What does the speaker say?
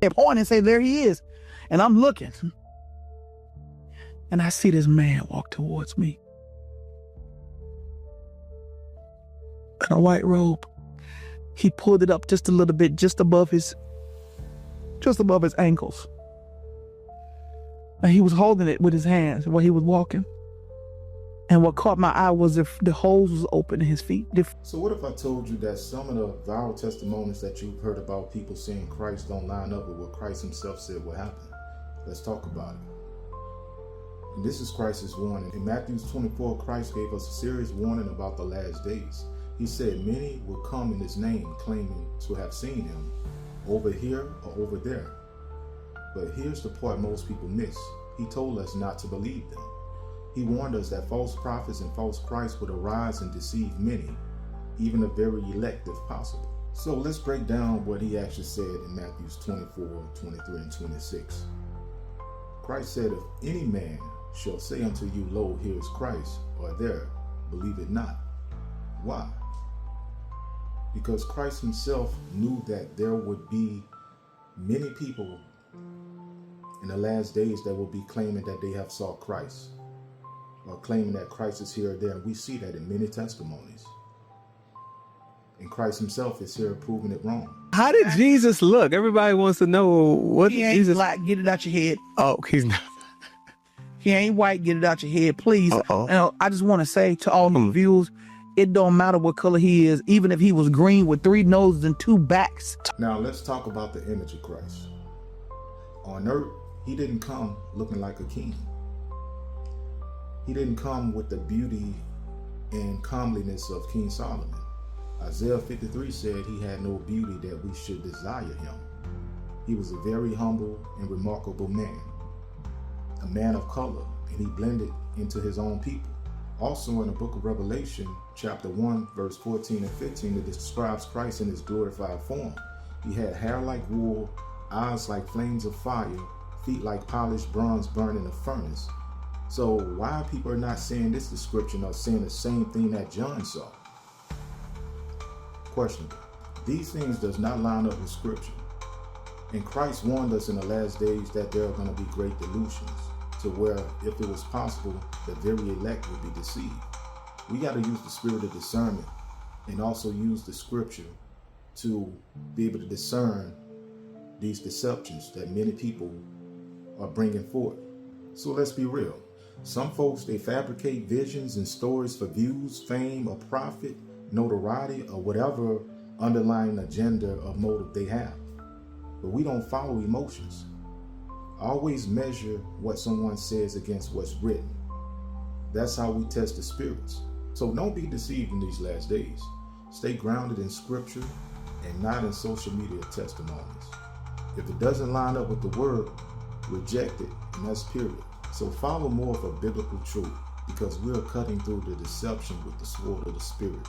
They point and say, there he is. And I'm looking. And I see this man walk towards me in a white robe. He pulled it up just a little bit, just above his ankles. And he was holding it with his hands while he was walking. And what caught my eye was if the holes was open in his feet. So what if I told you that some of the viral testimonies that you've heard about people saying Christ don't line up with what Christ himself said will happen? Let's talk about it. And this is Christ's warning. In Matthew 24, Christ gave us a serious warning about the last days. He said many will come in his name claiming to have seen him over here or over there. But here's the part most people miss. He told us not to believe them. He warned us that false prophets and false Christs would arise and deceive many, even the very elect if possible. So let's break down what he actually said in Matthew 24, 23, and 26. Christ said, if any man shall say unto you, lo, here is Christ, or there, believe it not. Why? Because Christ himself knew that there would be many people in the last days that will be claiming that they have saw Christ, or claiming that Christ is here or there. And we see that in many testimonies. And Christ himself is here proving it wrong. How did Jesus look? Everybody wants to know what He ain't Jesus. black, get it out your head. Oh, he's not. He ain't white, get it out your head, please. Uh-oh. Now, I just want to say to all the viewers, it don't matter what color he is, even if he was green with 3 noses and 2 backs. Now let's talk about the image of Christ. On earth, he didn't come looking like a king. He didn't come with the beauty and comeliness of King Solomon. Isaiah 53 said he had no beauty that we should desire him. He was a very humble and remarkable man, a man of color, and he blended into his own people. Also in the book of Revelation, chapter 1, verse 14 and 15, it describes Christ in his glorified form. He had hair like wool, eyes like flames of fire, feet like polished bronze burned in a furnace. So why people are not saying this description or saying the same thing that John saw? Question. These things does not line up with scripture. And Christ warned us in the last days that there are going to be great delusions, to where if it was possible, the very elect would be deceived. We got to use the spirit of discernment and also use the scripture to be able to discern these deceptions that many people are bringing forth. So let's be real. Some folks, they fabricate visions and stories for views, fame, or profit, notoriety, or whatever underlying agenda or motive they have. But we don't follow emotions. Always measure what someone says against what's written. That's how we test the spirits. So don't be deceived in these last days. Stay grounded in scripture and not in social media testimonies. If it doesn't line up with the word, reject it, and that's period. So follow more of a biblical truth, because we're cutting through the deception with the sword of the spirit.